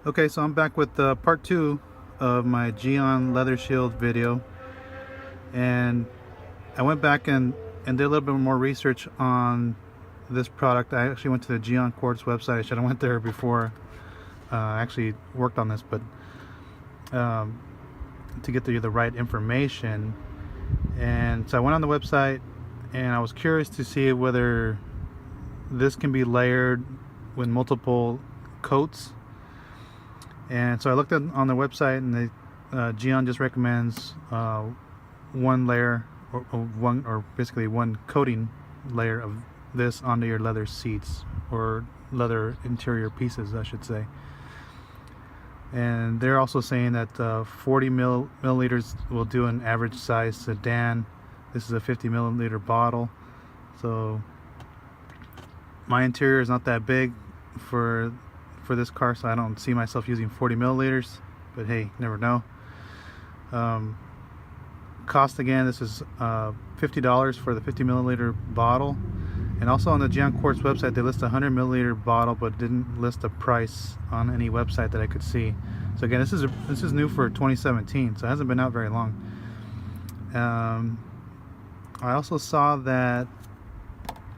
Okay, so I'm back with part 2 of my Gyeon Leather Shield video, and I went back and did a little bit more research on this product. I actually went to the Gyeon Quartz website. I should have went there before I actually worked on this, but um, to get the right information. And so I went on the website and I was curious to see whether this can be layered with multiple coats. And so I looked on the website, and Gyeon just recommends one layer or basically one coating layer of this onto your leather seats, or leather interior pieces, I should say. And they're also saying that 40 milliliters will do an average size sedan. This is a 50 milliliter bottle, so my interior is not that big for this car, so I don't see myself using 40 milliliters, but hey, never know. Cost again, this is $50 for the 50 milliliter bottle, and also on the Gyeon Quartz website they list a 100 milliliter bottle, but didn't list a price on any website that I could see. So again, this is new for 2017, so it hasn't been out very long. I also saw that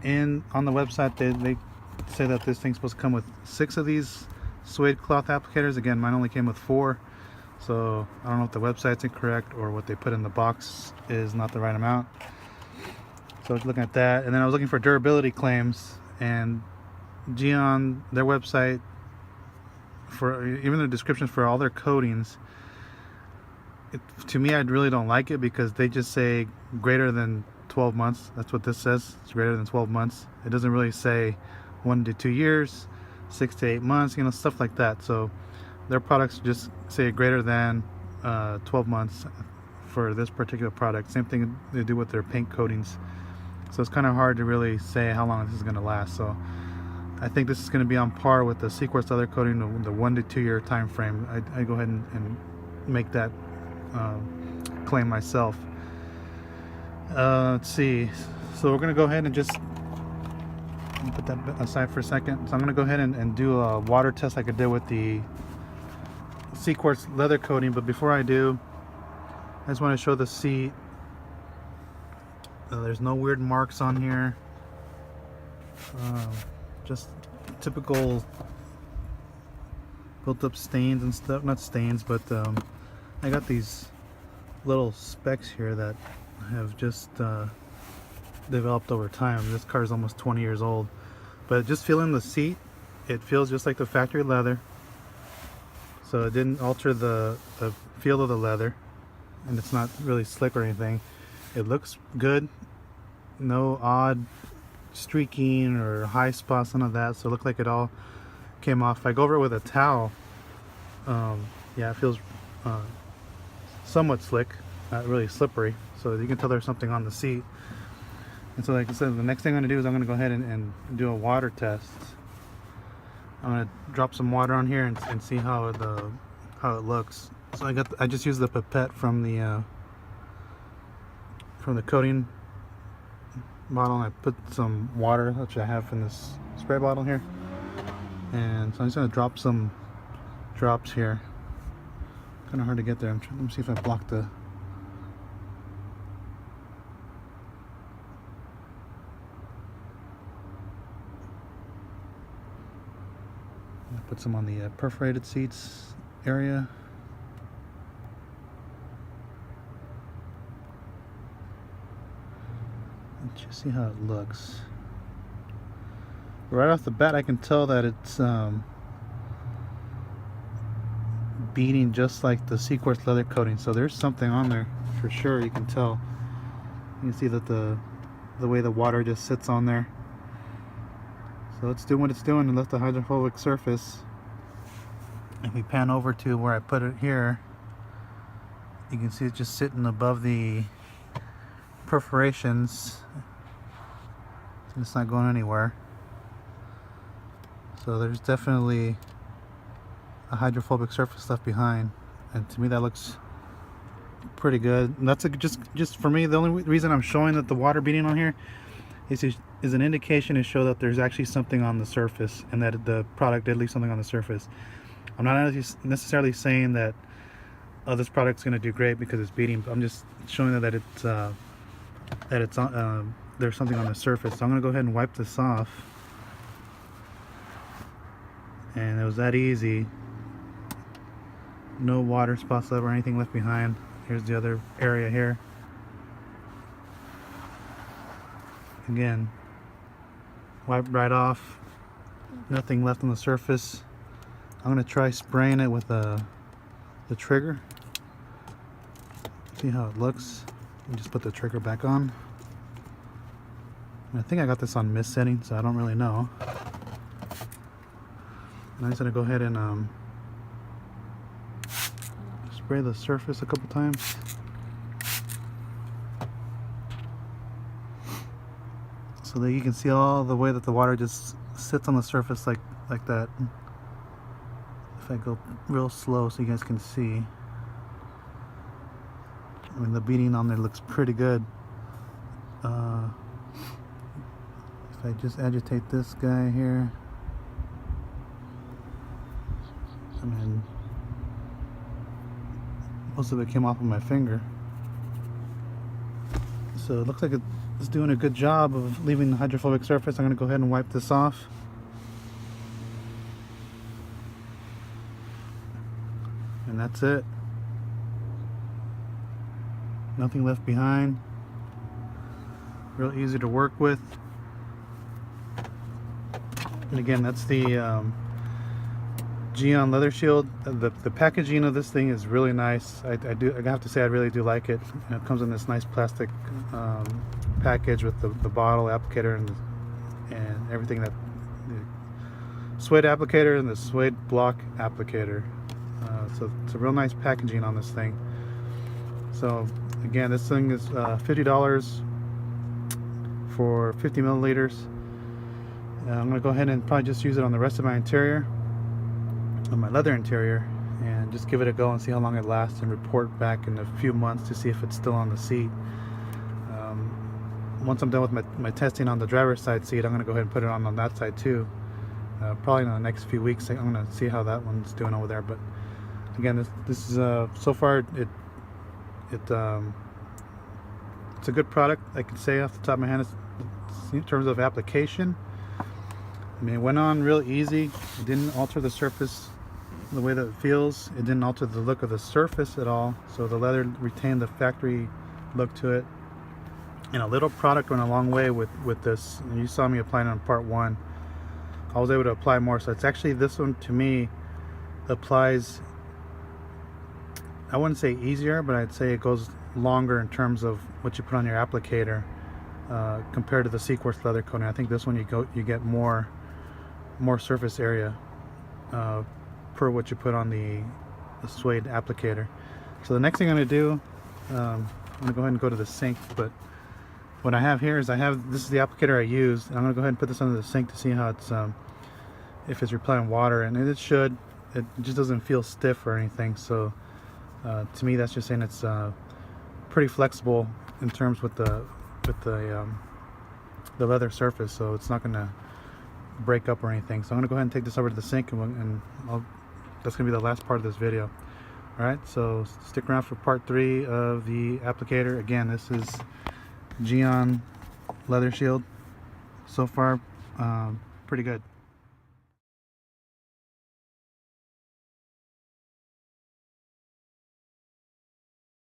on the website they say that this thing's supposed to come with 6 of these suede cloth applicators. Again, mine only came with 4, so I don't know if the website's incorrect or what they put in the box is not the right amount. So I was looking at that, and then I was looking for durability claims, and Gyeon, their website, for even the descriptions for all their coatings, to me, I really don't like it, because they just say greater than 12 months. That's what this says. It's greater than 12 months. It doesn't really say 1 to 2 years, 6 to 8 months, stuff like that. So their products just say greater than 12 months for this particular product. Same thing they do with their paint coatings. So it's kind of hard to really say how long this is going to last. So I think this is going to be on par with the Sequartz leather coating, the 1 to 2 year time frame. I go ahead and make that claim myself. Let's see. So we're going to go ahead and just put that aside for a second. So I'm going to go ahead and do a water test like I did with the Sequartz leather coating. But before I do, I just want to show the seat. There's no weird marks on here. Just typical built up stains and stuff. Not stains, but I got these little specks here that have just developed over time. This car is almost 20 years old, but just feeling the seat, it feels just like the factory leather, so it didn't alter the feel of the leather, and it's not really slick or anything. It looks good, no odd streaking or high spots, none of that. So it looked like it all came off. If I go over it with a towel, yeah, it feels somewhat slick, not really slippery, so you can tell there's something on the seat. And so like I said, the next thing I'm going to do is I'm going to go ahead and do a water test. I'm going to drop some water on here and see how it looks. So I just used the pipette from the coating bottle, and I put some water, which I have in this spray bottle here, and so I'm just going to drop some drops here. Kind of hard to get there. Let me see if I block the... Put some on the perforated seats area. Let's just see how it looks. Right off the bat, I can tell that it's beading just like the Sequartz leather coating. So there's something on there for sure. You can tell. You can see that the way the water just sits on there. So it's doing what it's doing and left the hydrophobic surface. If we pan over to where I put it here, you can see it just sitting above the perforations. It's not going anywhere. So there's definitely a hydrophobic surface left behind, and to me that looks pretty good. And that's just for me, the only reason I'm showing that the water beading on here is an indication to show that there's actually something on the surface, and that the product did leave something on the surface. I'm not necessarily saying that this product's going to do great because it's beading. I'm just showing that it's on, there's something on the surface. So I'm going to go ahead and wipe this off. And it was that easy. No water spots left or anything left behind. Here's the other area here. Again, wipe right off. Nothing left on the surface. I'm going to try spraying it with the trigger. See how it looks. And just put the trigger back on. And I think I got this on mist setting, so I don't really know. And I'm just going to go ahead and spray the surface a couple times. So that you can see all the way that the water just sits on the surface like that. If I go real slow so you guys can see. I mean, the beading on there looks pretty good. If I just agitate this guy here, I mean, most of it came off of my finger. So it looks like it's doing a good job of leaving the hydrophobic surface. I'm going to go ahead and wipe this off. And that's it. Nothing left behind. Real easy to work with. And again, that's the Gyeon Leather Shield. The packaging of this thing is really nice. I have to say I really do like it. It comes in this nice plastic package with the bottle applicator and everything, that the suede applicator and the suede block applicator. So it's a real nice packaging on this thing. So again, this thing is $50 for 50 milliliters. I'm going to go ahead and probably just use it on the rest of my interior, on my leather interior, and just give it a go and see how long it lasts, and report back in a few months to see if it's still on the seat. Once I'm done with my testing on the driver's side seat, I'm going to go ahead and put it on that side too. Probably in the next few weeks I'm going to see how that one's doing over there. But again, this is so far it's a good product. I can say off the top of my head, in terms of application, I mean, it went on real easy. It didn't alter the surface the way that it feels. It didn't alter the look of the surface at all. So the leather retained the factory look to it. And a little product went a long way with this. And you saw me applying on part 1. I was able to apply more. So it's actually, this one to me applies, I wouldn't say easier, but I'd say it goes longer in terms of what you put on your applicator compared to the Sequartz leather coating. I think this one you get more surface area per what you put on the suede applicator. So the next thing I'm going to do, I'm going to go ahead and go to the sink. But what I have here is this is the applicator I used. I'm going to go ahead and put this under the sink to see how it's if it's repelling water, and it should. It just doesn't feel stiff or anything. So to me, that's just saying it's pretty flexible in terms with the leather surface, so it's not going to break up or anything. So I'm going to go ahead and take this over to the sink, and that's going to be the last part of this video. Alright, so stick around for part 3 of the applicator. Again, this is Gyeon Leather Shield. So far, pretty good.